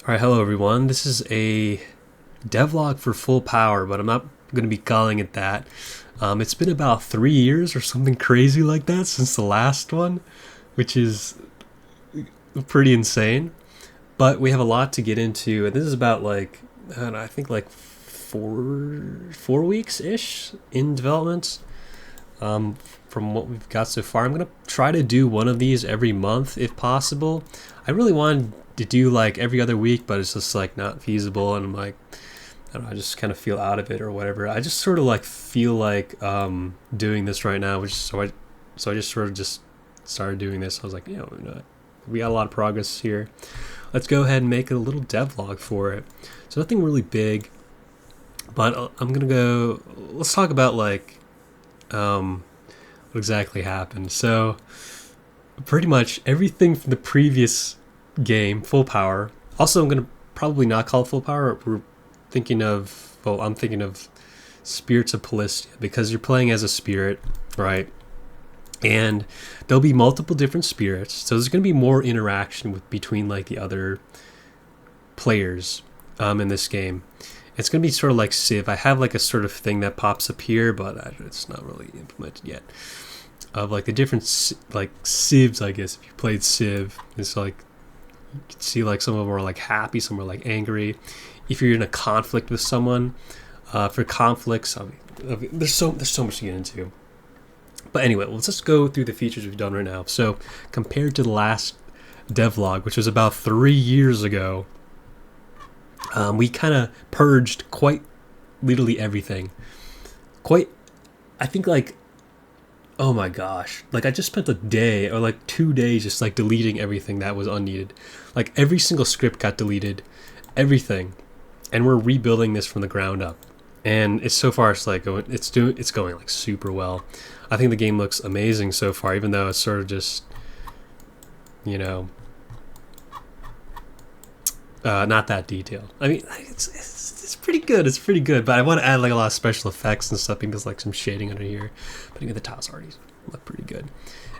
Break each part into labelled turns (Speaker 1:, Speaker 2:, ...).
Speaker 1: Alright, hello everyone. This is a devlog for full power, but I'm not going to be calling it that. It's been about 3 years or something crazy like that since the last one, which is pretty insane. But we have a lot to get into, and this is about like, I don't know, I think like four weeks ish in development. Um, from what we've got so far, I'm gonna try to do one of these every month if possible. I really wanted to do like every other week, but it's just like not feasible, and I'm like, I don't know, I just kind of feel out of it or whatever. I just sort of like feel like doing this right now, which so I just sort of just started doing this. I was like, we got a lot of progress here. Let's go ahead and make a little devlog for it. So nothing really big, but I'm gonna go. Let's talk about like what exactly happened. So pretty much everything from the previous game, full power. Also, I'm gonna probably not call it full power. I'm thinking of Spirits of Plystia because you're playing as a spirit, right? And there'll be multiple different spirits, so there's gonna be more interaction between like the other players in this game. It's gonna be sort of like Civ. I have like a sort of thing that pops up here, but it's not really implemented yet. Of like the different like civs, I guess. If you played Civ, it's like you can see like some of them are like happy, some are like angry. If you're in a conflict with someone, for conflicts, there's so much to get into. But anyway, let's just go through the features we've done right now. So compared to the last devlog, which was about 3 years ago, we kind of purged quite literally everything. I think like, oh my gosh, like I just spent a day or like 2 days just like deleting everything that was unneeded. Like every single script got deleted, everything, and we're rebuilding this from the ground up. And it's so far it's like it's going like super well. I think the game looks amazing so far, even though it's sort of just, you know, not that detailed. I mean, it's pretty good. It's pretty good, but I want to add like a lot of special effects and stuff because like some shading under here. But anyway, the tiles already look pretty good.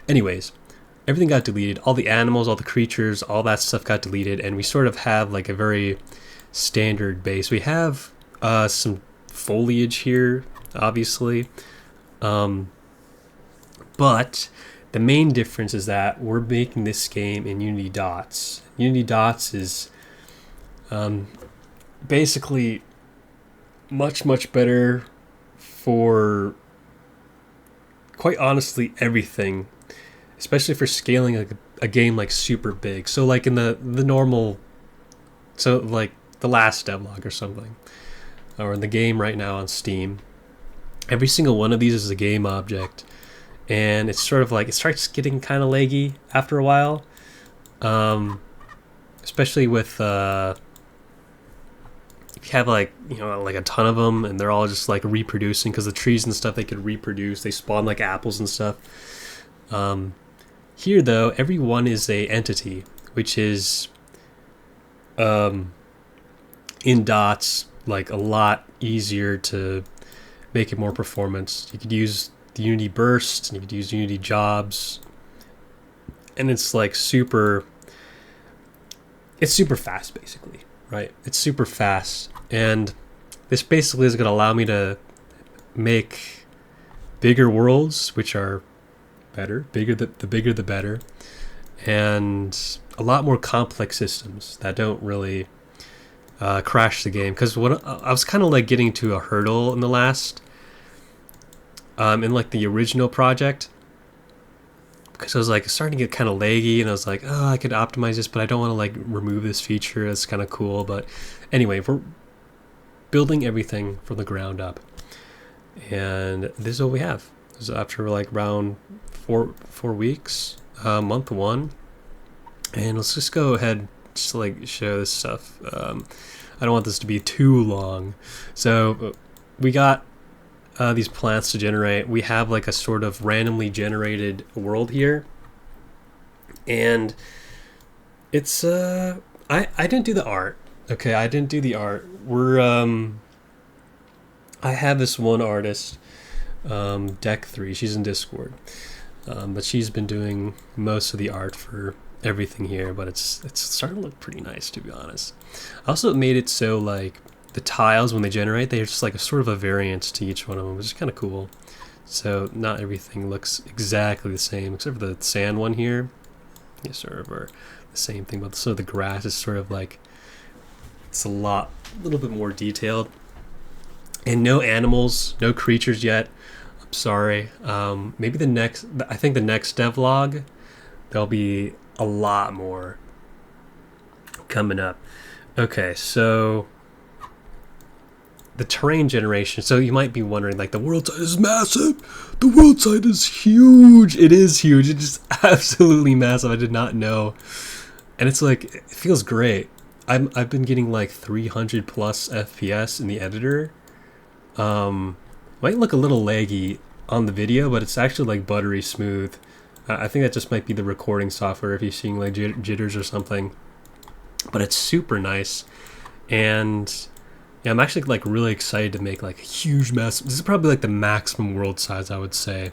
Speaker 1: Anyways, everything got deleted. All the animals, all the creatures, all that stuff got deleted, and we sort of have like a very standard base. We have some foliage here, obviously, but the main difference is that we're making this game in Unity Dots. Unity Dots is basically much better for, quite honestly, everything, especially for scaling a game like super big. So like in the normal, so like the last devlog or something, or in the game right now on Steam, every single one of these is a game object, and it's sort of like it starts getting kind of laggy after a while, especially with if you have like, you know, like a ton of them and they're all just like reproducing, because the trees and stuff, they could reproduce, they spawn like apples and stuff. Here though, every one is a entity, which is in dots like a lot easier to make it more performance. You could use the Unity burst, and you could use Unity jobs, and it's like it's super fast basically, right? It's super fast, and this basically is going to allow me to make bigger worlds, which are better, the bigger the better, and a lot more complex systems that don't really crash the game. Because what I was kind of like getting to a hurdle in the last in like the original project, because I was like starting to get kind of laggy, and I was like, oh, I could optimize this, but I don't want to like remove this feature. It's kind of cool. But anyway, we're building everything from the ground up, and this is what we have. So after like around four weeks, month one, and let's just go ahead, just like show this stuff. I don't want this to be too long, so we got these plants to generate. We have like a sort of randomly generated world here, and it's I didn't do the art. Okay, I didn't do the art. I have this one artist, Deck 3. She's in Discord, but she's been doing most of the art for everything here, but it's starting to look pretty nice, to be honest. I also made it so like the tiles, when they generate, they're just like a sort of a variance to each one of them, which is kind of cool. So not everything looks exactly the same, except for the sand one here. Yeah, sort of are the same thing, but so the grass is sort of like, it's a little bit more detailed. And no animals, no creatures yet. I'm sorry. Maybe I think the next devlog, there'll be a lot more coming up. Okay, so the terrain generation. So you might be wondering, like, the world side is massive. The world side is huge. It is huge. It's just absolutely massive. I did not know. And it's like, it feels great. I've been getting like 300 plus FPS in the editor. Might look a little laggy on the video, but it's actually like buttery smooth. I think that just might be the recording software if you're seeing like jitters or something. But it's super nice. And yeah, I'm actually like really excited to make like a huge mess. This is probably like the maximum world size, I would say.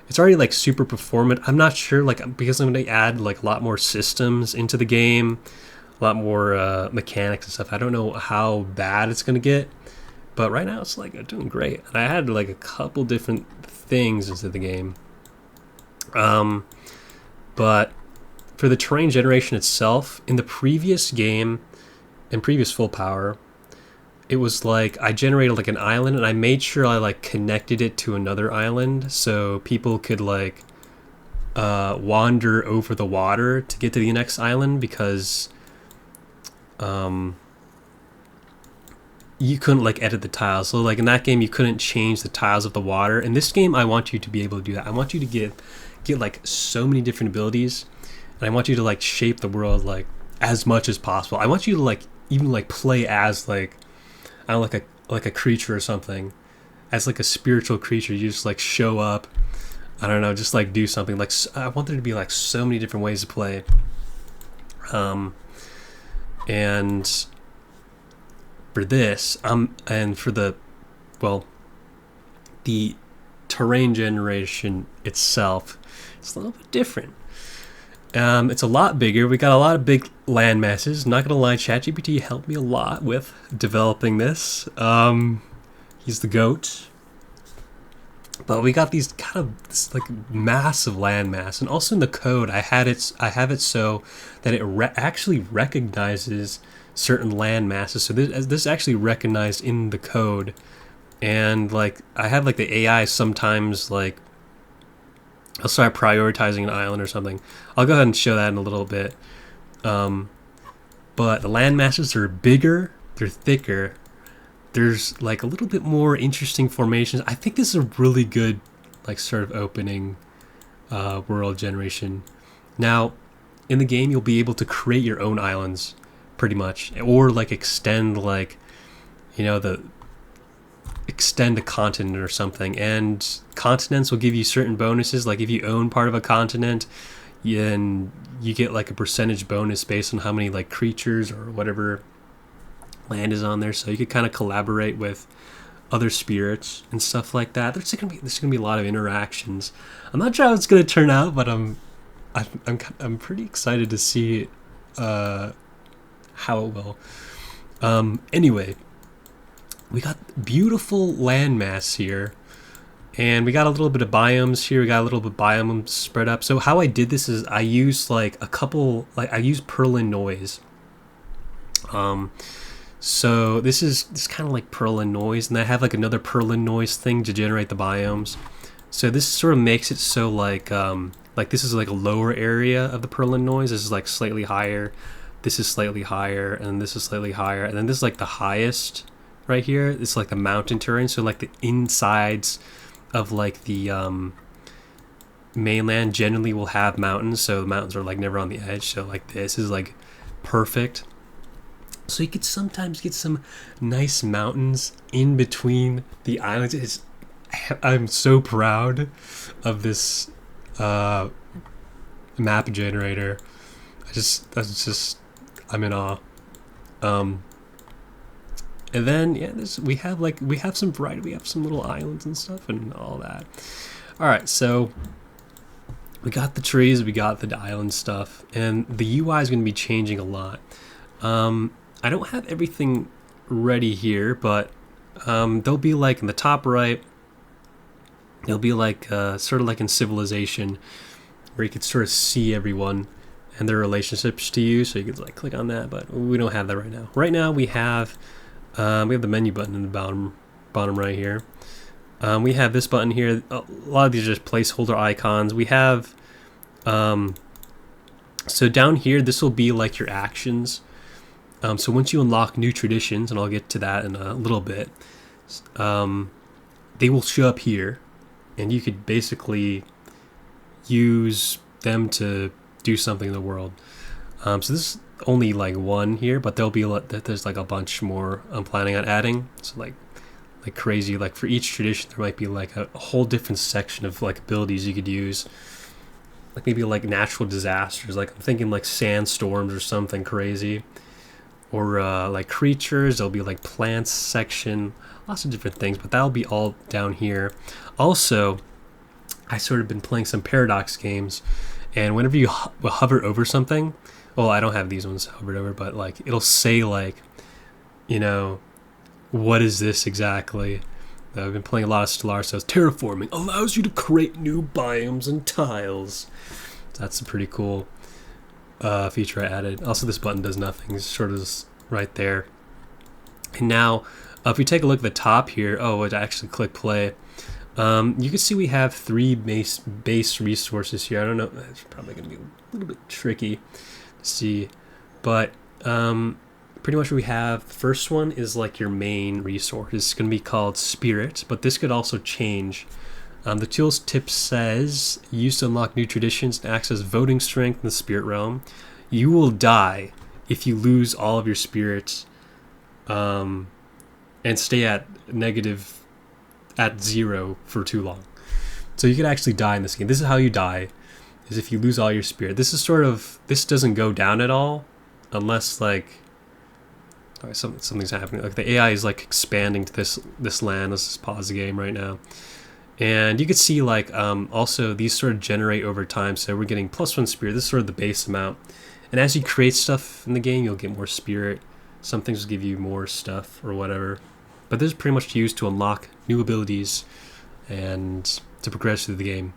Speaker 1: It's already like super performant. I'm not sure, like, because I'm going to add like a lot more systems into the game, a lot more mechanics and stuff. I don't know how bad it's going to get, but right now it's like doing great. And I had like a couple different things into the game. But for the terrain generation itself, in the previous game, in previous full power, it was like I generated like an island, and I made sure I like connected it to another island so people could like wander over the water to get to the next island, because you couldn't like edit the tiles. So like in that game you couldn't change the tiles of the water. In this game I want you to be able to do that. I want you to get like so many different abilities, and I want you to like shape the world like as much as possible. I want you to like even like play as like, I don't know, like a creature or something, as like a spiritual creature. You just like show up, I don't know, just like do something. Like I want there to be like so many different ways to play. And for this, and for the terrain generation itself, it's a little bit different. It's a lot bigger. We got a lot of big land masses. Not gonna lie, ChatGPT helped me a lot with developing this. He's the GOAT. But we got these kind of this like massive land mass, and also in the code, I have it so that it actually recognizes certain land masses. So this actually recognized in the code, and like I have like the AI sometimes like I'll start prioritizing an island or something. I'll go ahead and show that in a little bit. But the land masses are bigger, they're thicker. There's like a little bit more interesting formations. I think this is a really good like sort of opening world generation. Now, in the game, you'll be able to create your own islands, pretty much, or like extend like, you know, extend a continent or something. And continents will give you certain bonuses. Like if you own part of a continent, you get like a percentage bonus based on how many like creatures or whatever land is on there. So you could kind of collaborate with other spirits and stuff like that. There's gonna be a lot of interactions. I'm not sure how it's gonna turn out, but I'm pretty excited to see how it will. Anyway, we got beautiful landmass here, and we got a little bit of biomes here. We got a little bit of biomes spread up. So how I did this is I used like I used Perlin noise. So this is kind of like Perlin noise, and I have like another Perlin noise thing to generate the biomes. So this sort of makes it so like this is like a lower area of the Perlin noise. This is like slightly higher. This is slightly higher, and this is slightly higher, and then this is like the highest right here. It's like the mountain terrain. So like the insides of like the mainland generally will have mountains. So the mountains are like never on the edge. So like this is like perfect. So you could sometimes get some nice mountains in between the islands. I'm so proud of this map generator. I'm in awe. And then yeah, we have some variety. We have some little islands and stuff and all that. All right, so we got the trees, we got the island stuff, and the UI is going to be changing a lot. I don't have everything ready here, but they'll be like in the top right. They'll be like sort of like in Civilization, where you could sort of see everyone and their relationships to you. So you could like click on that, but we don't have that right now. Right now we have the menu button in the bottom right here. We have this button here. A lot of these are just placeholder icons. We have so down here, this will be like your actions. So once you unlock new traditions, and I'll get to that in a little bit, they will show up here, and you could basically use them to do something in the world. So this is only like one here, but there's like a bunch more I'm planning on adding. So like crazy, like for each tradition there might be like a whole different section of like abilities you could use. Like maybe like natural disasters, like I'm thinking like sandstorms or something crazy. Or like creatures, there'll be like plants section, lots of different things, but that'll be all down here. Also, I sort of been playing some Paradox games, and whenever you hover over something, well, I don't have these ones hovered over, but like it'll say like, what is this exactly? I've been playing a lot of Stellaris, so terraforming allows you to create new biomes and tiles. So that's a pretty cool feature I added. Also, this button does nothing. It's sort of right there. And now, if you take a look at the top here, I actually click play. You can see we have 3 base resources here. I don't know. That's probably going to be a little bit tricky to see, but pretty much what we have. The first one is like your main resource. It's going to be called Spirit, but this could also change. The tools tip says, used to unlock new traditions and access voting strength in the spirit realm. You will die if you lose all of your spirits and stay at 0 for too long. So you could actually die in this game. This is how you die, is if you lose all your spirit. This doesn't go down at all unless like something's happening. Like the AI is like expanding to this land. Let's just pause the game right now. And you can see like also these sort of generate over time. So we're getting +1 spirit. This is sort of the base amount. And as you create stuff in the game, you'll get more spirit. Some things will give you more stuff or whatever. But this is pretty much used to unlock new abilities and to progress through the game.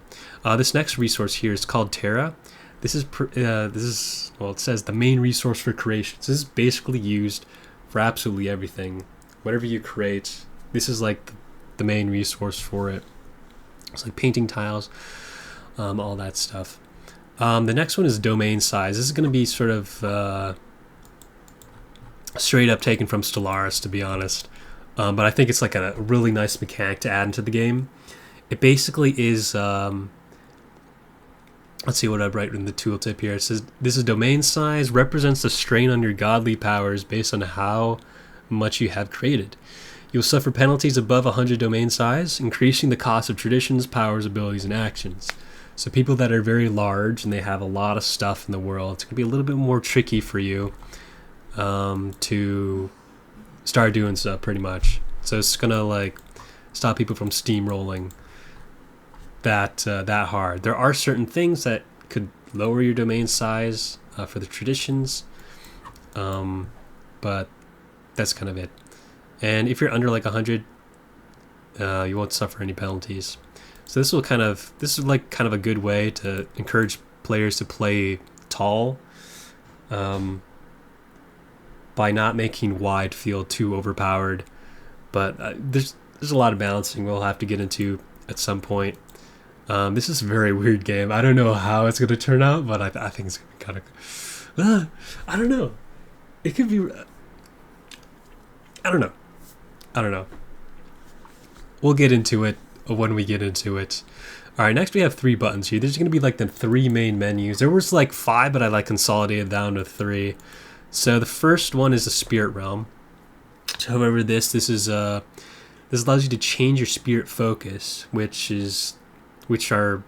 Speaker 1: This next resource here is called Terra. This is it says the main resource for creations. This is basically used for absolutely everything. Whatever you create, this is like the main resource for it. It's like painting tiles, all that stuff. The next one is domain size. This is going to be sort of straight up taken from Stellaris, to be honest. But I think it's like a really nice mechanic to add into the game. It basically is, let's see what I write in the tooltip here. It says, this is domain size, represents the strain on your godly powers based on how much you have created. You'll suffer penalties above 100 domain size, increasing the cost of traditions, powers, abilities, and actions. So people that are very large and they have a lot of stuff in the world, it's going to be a little bit more tricky for you to start doing stuff, pretty much. So it's going to like stop people from steamrolling that hard. There are certain things that could lower your domain size for the traditions, but that's kind of it. And if you're under like 100, you won't suffer any penalties. So this is like kind of a good way to encourage players to play tall, by not making wide feel too overpowered. But there's a lot of balancing we'll have to get into at some point. This is a very weird game. I don't know how it's going to turn out, but I think it's going to be kind of... I don't know. It could be... I don't know. We'll get into it when we get into it. Alright, next we have 3 buttons here. There's going to be like the 3 main menus. There was like 5, but I like consolidated down to 3. So the first one is the Spirit Realm. However, this allows you to change your spirit focus, which are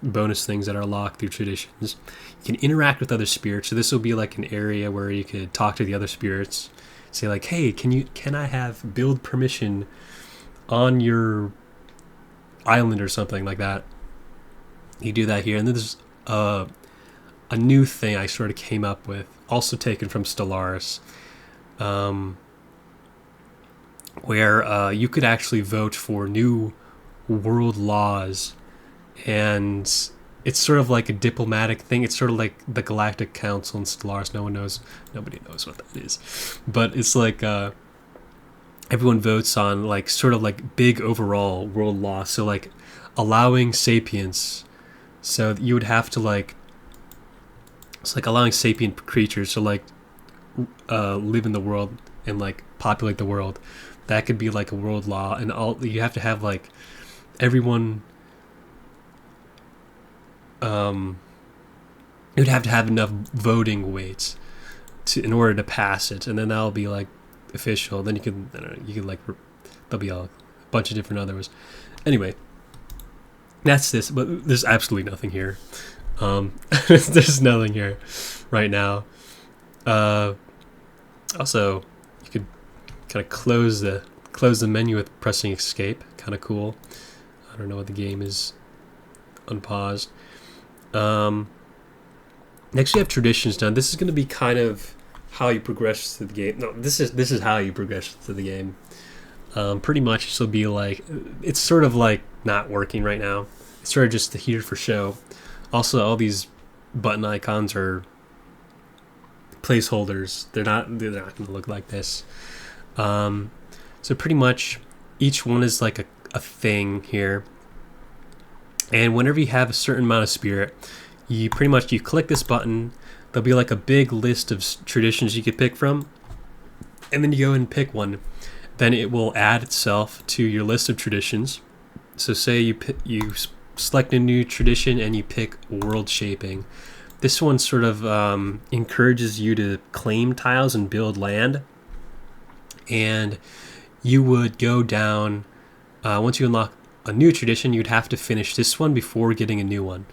Speaker 1: bonus things that are locked through traditions. You can interact with other spirits. So this will be like an area where you could talk to the other spirits. Say like, hey, can I have build permission on your island or something like that? You do that here, and then there's a new thing I sort of came up with, also taken from Stellaris, where you could actually vote for new world laws, and it's sort of like a diplomatic thing. It's sort of like the Galactic Council in Stellaris. Nobody knows what that is, but it's like everyone votes on like sort of like big overall world law. So like allowing sapience. So you would have to like, it's like allowing sapient creatures to like live in the world and like populate the world. That could be like a world law, and all you have to have like everyone. You'd have to have enough voting weights in order to pass it, and then that'll be like official. Then you can, I don't know, you can like there'll be a bunch of different others. Anyway, that's this, but there's absolutely nothing here. There's nothing here right now. Also, you could kind of close the menu with pressing escape. Kind of cool. I don't know what the game is unpaused. Next we have traditions done. This is going to be kind of how you progress through the game. No, this is how you progress through the game. Pretty much this will be like, it's sort of like not working right now. It's sort of just here for show. Also, all these button icons are placeholders. They're not going to look like this. So pretty much each one is like a thing here. And whenever you have a certain amount of spirit, you click this button. There'll be like a big list of traditions you could pick from, and then you go and pick one. Then it will add itself to your list of traditions. So say you select a new tradition and you pick world shaping. This one sort of encourages you to claim tiles and build land. And you would go down, once you unlock a new tradition, you'd have to finish this one before getting a new one.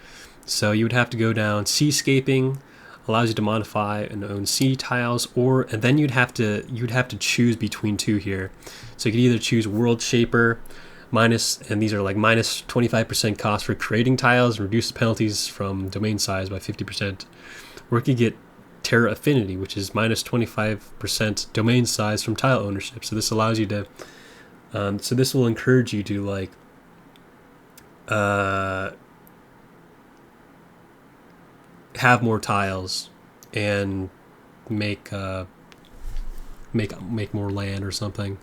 Speaker 1: So you would have to go down seascaping, allows you to modify and own sea tiles, and then you'd have to choose between two here. So you could either choose World Shaper, and these are like minus 25% cost for creating tiles, and reduce the penalties from domain size by 50%. Or you could get Terra Affinity, which is minus 25% domain size from tile ownership. So this allows you to, so this will encourage you to like, have more tiles and make more land or something.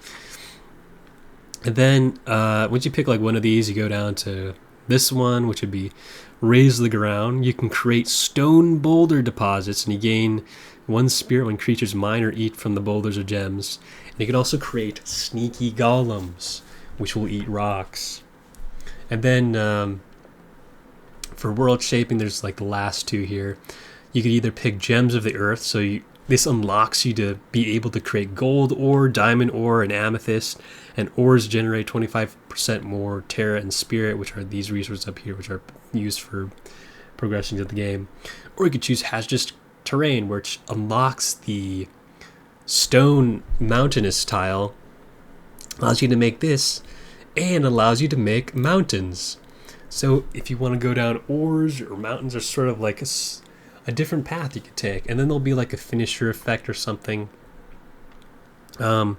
Speaker 1: And then once you pick like one of these, you go down to this one, which would be raise the ground. You can create stone boulder deposits, and you gain 1 spirit when creatures mine or eat from the boulders or gems. And you can also create sneaky golems, which will eat rocks. And then for world shaping, there's like the last two here. You could either pick gems of the earth, so this unlocks you to be able to create gold ore, diamond ore, and amethyst, and ores generate 25% more terra and spirit, which are these resources up here, which are used for progressing to the game. Or you could choose hazardous terrain, which unlocks the stone mountainous tile, allows you to make this, and allows you to make mountains. So if you want to go down ores or mountains, are sort of like a different path you could take, and then there'll be like a finisher effect or something. I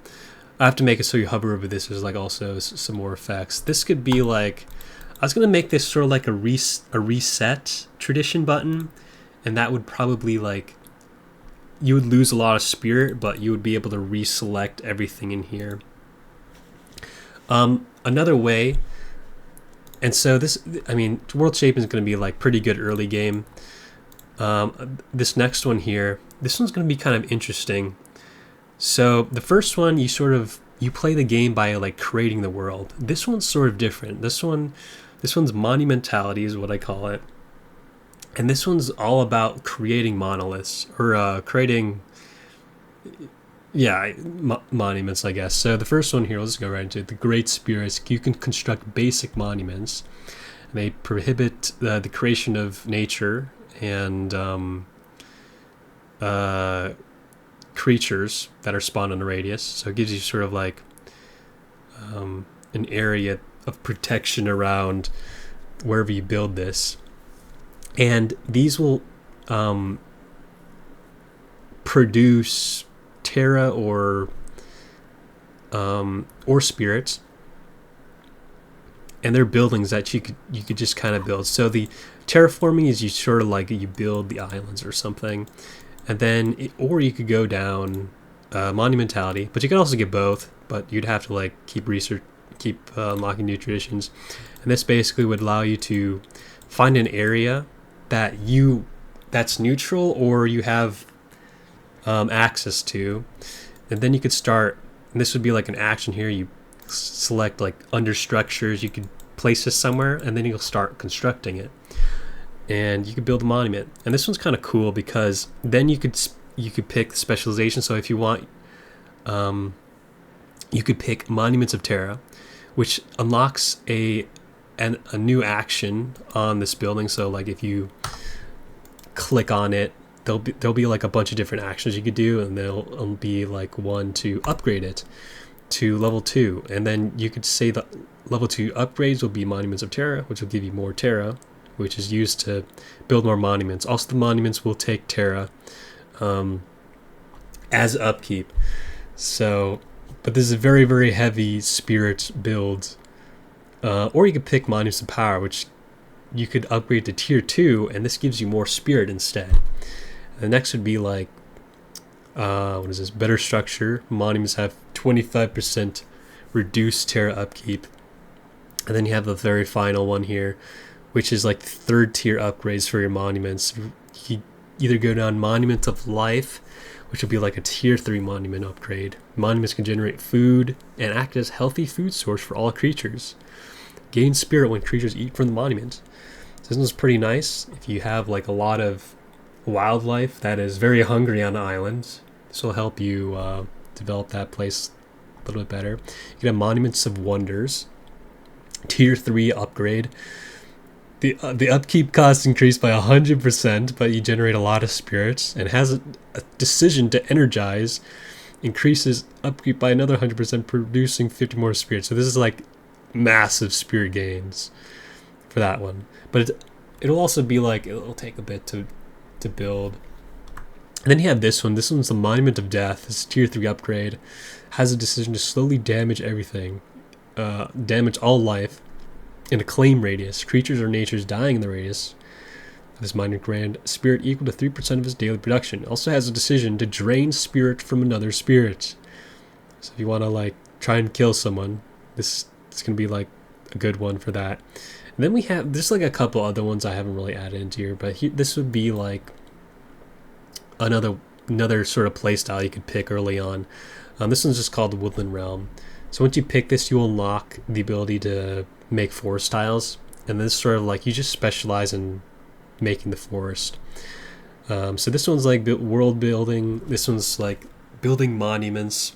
Speaker 1: have to make it so you hover over this. There's like also some more effects. This could be like, I was gonna make this sort of like a reset tradition button, and that would probably like, you would lose a lot of spirit, but you would be able to reselect everything in here. Another way. And so this, I mean, world shaping is going to be like pretty good early game. This next one here, this one's going to be kind of interesting. So the first one, you play the game by like creating the world. This one's sort of different. This one's monumentality is what I call it. And this one's all about creating monoliths, or creating, monuments, I guess. So the first one here, let's go right into it. The Great Spirits. You can construct basic monuments. They prohibit the creation of nature and creatures that are spawned on a radius. So it gives you sort of like an area of protection around wherever you build this. And these will um, produce terra or spirits, and they're buildings that you could just kind of build. So the terraforming is you sort of like you build the islands or something, and then or you could go down monumentality, but you can also get both. But you'd have to like keep unlocking new traditions, and this basically would allow you to find an area that's neutral or you have access to, and then you could start. And this would be like an action here. You select like under structures. You could place this somewhere, and then you'll start constructing it, and you could build a monument. And this one's kind of cool because then you could pick specialization. So if you want, you could pick Monuments of Terra, which unlocks a new action on this building. So like if you click on it, there'll be like a bunch of different actions you could do, and there'll be like one to upgrade it to level 2, and then you could say the level 2 upgrades will be Monuments of Terra, which will give you more Terra, which is used to build more monuments. Also, the monuments will take Terra as upkeep. So, but this is a very, very heavy spirit build. Or you could pick Monuments of Power, which you could upgrade to tier 2, and this gives you more spirit instead. The next would be like, what is this? Better structure. Monuments have 25% reduced Terra upkeep. And then you have the very final one here, which is like 3rd tier upgrades for your monuments. You either go down Monument of Life, which would be like a tier 3 monument upgrade. Monuments can generate food and act as healthy food source for all creatures. Gain spirit when creatures eat from the monument. So this one's pretty nice if you have like a lot of wildlife that is very hungry on the island. This will help you develop that place a little bit better. You can have Monuments of Wonders, tier 3 upgrade. The upkeep costs increase by 100%, but you generate a lot of spirits, and has a decision to energize, increases upkeep by another 100%, producing 50 more spirits. So this is like massive spirit gains for that one. But it'll also be like, it'll take a bit to build. And then you have this one. This one's the Monument of Death. It's a tier 3 upgrade. Has a decision to slowly damage everything. Damage all life in a claim radius. Creatures or natures dying in the radius of this monument grant spirit equal to 3% of his daily production. Also has a decision to drain spirit from another spirit. So if you want to like try and kill someone, this is going to be like a good one for that. And then we have, there's like a couple other ones I haven't really added into here, but this would be like another sort of play style you could pick early on. This one's just called the Woodland Realm. So once you pick this, you unlock the ability to make forest tiles, and this sort of like you just specialize in making the forest. So this one's like world building. This one's like building monuments.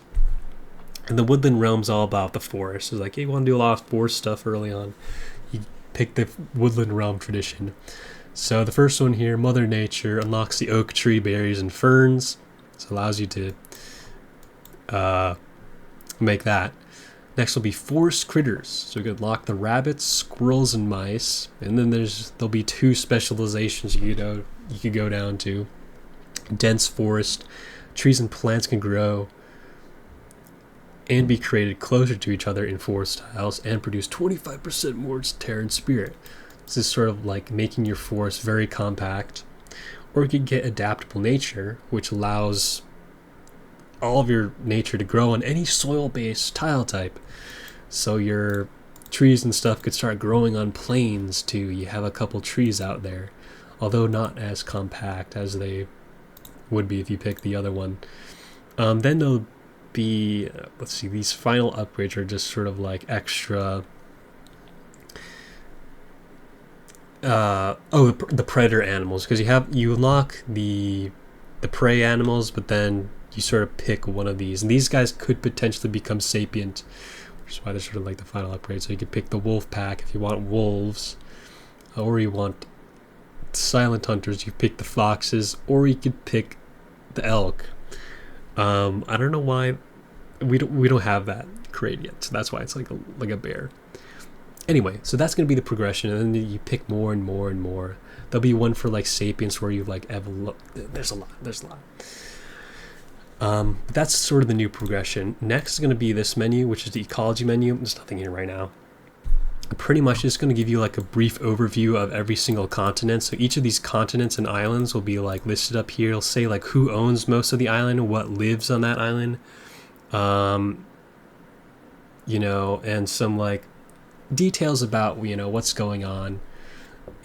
Speaker 1: And the Woodland Realm's all about the forest. It's like, hey, you want to do a lot of forest stuff early on, you pick the Woodland Realm tradition. So the first one here, Mother Nature, unlocks the oak tree, berries, and ferns. So it allows you to make that. Next will be forest critters. So you can unlock the rabbits, squirrels, and mice. And then there'll be 2 specializations you could go down to. Dense forest. Trees and plants can grow and be created closer to each other in forest tiles and produce 25% more terra and spirit. This is sort of like making your forest very compact. Or you could get adaptable nature, which allows all of your nature to grow on any soil-based tile type. So your trees and stuff could start growing on plains too. You have a couple trees out there, although not as compact as they would be if you pick the other one. Then there'll be, let's see, these final upgrades are just sort of like extra. The predator animals, because you unlock the prey animals, but then you sort of pick one of these, and these guys could potentially become sapient, which is why they're sort of like the final upgrade. So you could pick the wolf pack if you want wolves, or you want silent hunters, you pick the foxes, or you could pick the elk. I don't know why we don't have that crate yet, so that's why it's like a bear. Anyway, so that's going to be the progression, and then you pick more and more and more. There'll be one for like Sapiens where you like there's a lot. But that's sort of the new progression. Next is going to be this menu, which is the ecology menu. There's nothing here right now. Pretty much just going to give you like a brief overview of every single continent. So each of these continents and islands will be like listed up here. It'll say like who owns most of the island, what lives on that island, you know, and some like details about, you know, what's going on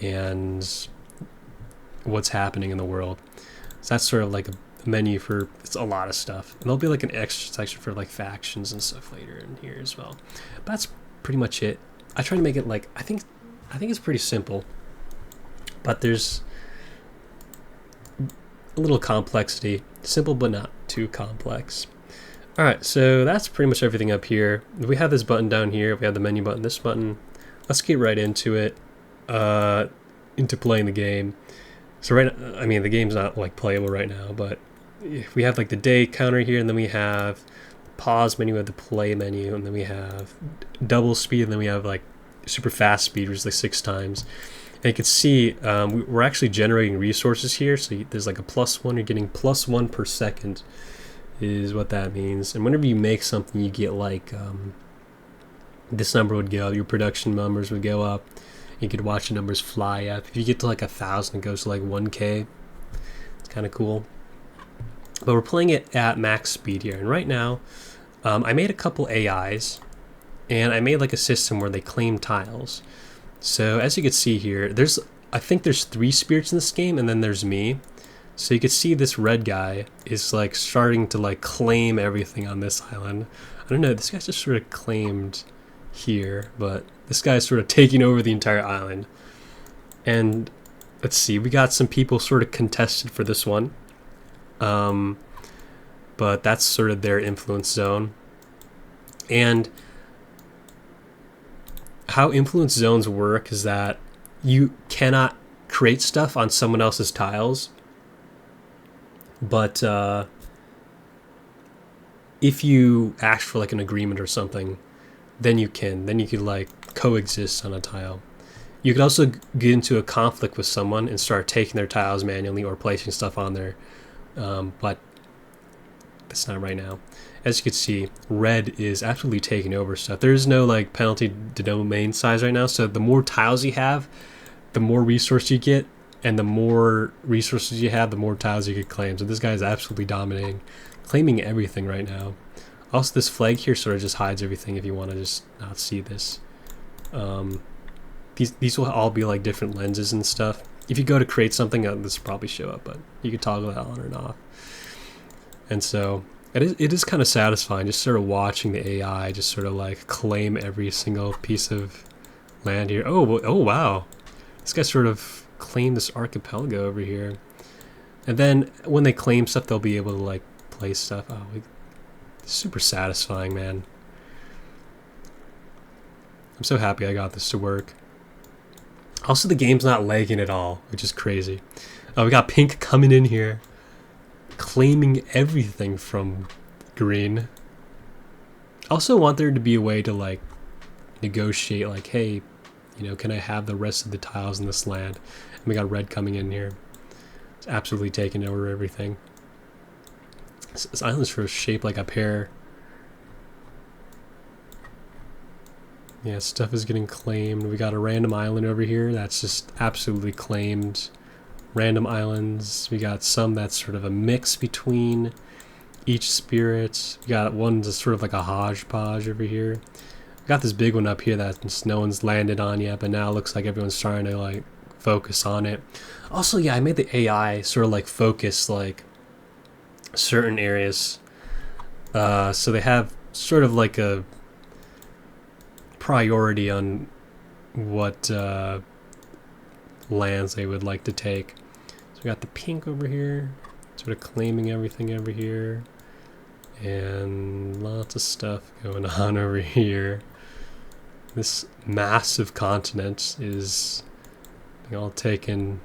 Speaker 1: and what's happening in the world. So that's sort of like a menu for, it's a lot of stuff. And there'll be like an extra section for like factions and stuff later in here as well. But that's pretty much it. I try to make it like, I think it's pretty simple, but there's a little complexity. Simple but not too complex. Alright, so that's pretty much everything up here. We have this button down here, we have the menu button, this button. Let's get right into it, into playing the game. So right now, I mean, the game's not like playable right now, but we have like the day counter here, and then we have pause menu, we have the play menu, and then we have double speed, and then we have like super fast speed, which is like 6 times. And you can see we're actually generating resources here, so there's like a +1, you're getting +1 per second is what that means. And whenever you make something, you get like this number would go, your production numbers would go up, you could watch the numbers fly up. If you get to like 1,000, it goes to like 1k. It's kind of cool. But we're playing it at max speed here, and right now I made a couple AIs, and I made like a system where they claim tiles. So as you can see here, I think there's 3 spirits in this game, and then there's me. So you can see this red guy is like starting to like claim everything on this island. I don't know, this guy's just sort of claimed here, but this guy's sort of taking over the entire island. And let's see, we got some people sort of contested for this one. But that's sort of their influence zone. And how influence zones work is that you cannot create stuff on someone else's tiles. But if you ask for like an agreement or something, then you could like coexist on a tile. You could also get into a conflict with someone and start taking their tiles manually or placing stuff on there, but that's not right now. As you can see, red is absolutely taking over stuff. There's no like penalty to domain size right now, so the more tiles you have, the more resource you get, and the more resources you have, the more tiles you could claim. So this guy is absolutely dominating, claiming everything right now. Also, this flag here sort of just hides everything if you want to just not see this. These will all be like different lenses and stuff. If you go to create something, this will probably show up, but you can toggle that on and off. And so it is kind of satisfying just sort of watching the AI just sort of like claim every single piece of land here. Oh wow, this guy sort of claim this archipelago over here, and then when they claim stuff, they'll be able to like play stuff. Oh, super satisfying, man. I'm so happy I got this to work. Also, the game's not lagging at all, which is crazy. We got pink coming in here, claiming everything from green. I also want there to be a way to like negotiate, like, hey, you know, can I have the rest of the tiles in this land? And we got red coming in here. It's absolutely taking over everything. This island's sort of shaped like a pear. Yeah, stuff is getting claimed. We got a random island over here that's just absolutely claimed. Random islands. We got some that's sort of a mix between each spirit. We got one that's sort of like a hodgepodge over here. We got this big one up here that no one's landed on yet, but now it looks like everyone's trying to like focus on it. Also, yeah, I made the AI sort of like focus like certain areas. So they have sort of like a priority on what lands they would like to take. So we got the pink over here, sort of claiming everything over here, and lots of stuff going on over here. This massive continent is all taken,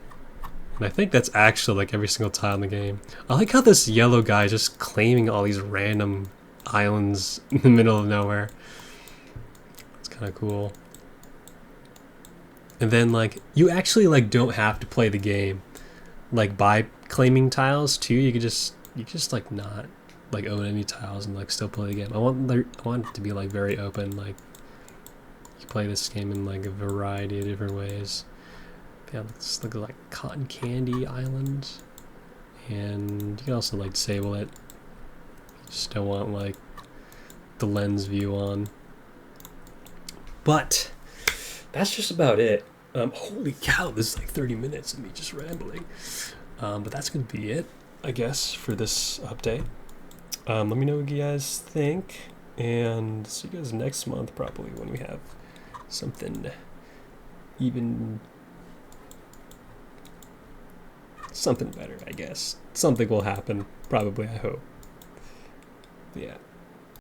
Speaker 1: and I think that's actually like every single tile in the game. I like how this yellow guy is just claiming all these random islands in the middle of nowhere. It's kind of cool. And then like you actually like don't have to play the game like by claiming tiles too. You could just like not like own any tiles and like still play the game. I want it to be like very open. Like you play this game in like a variety of different ways. Yeah, let's look at like Cotton Candy Island, and you can also like disable it. You just don't want like the lens view on. But that's just about it. Holy cow, this is like 30 minutes of me just rambling. But that's gonna be it, I guess, for this update. Let me know what you guys think, and see you guys next month probably when we have something something better, I guess. Something will happen, probably, I hope. Yeah.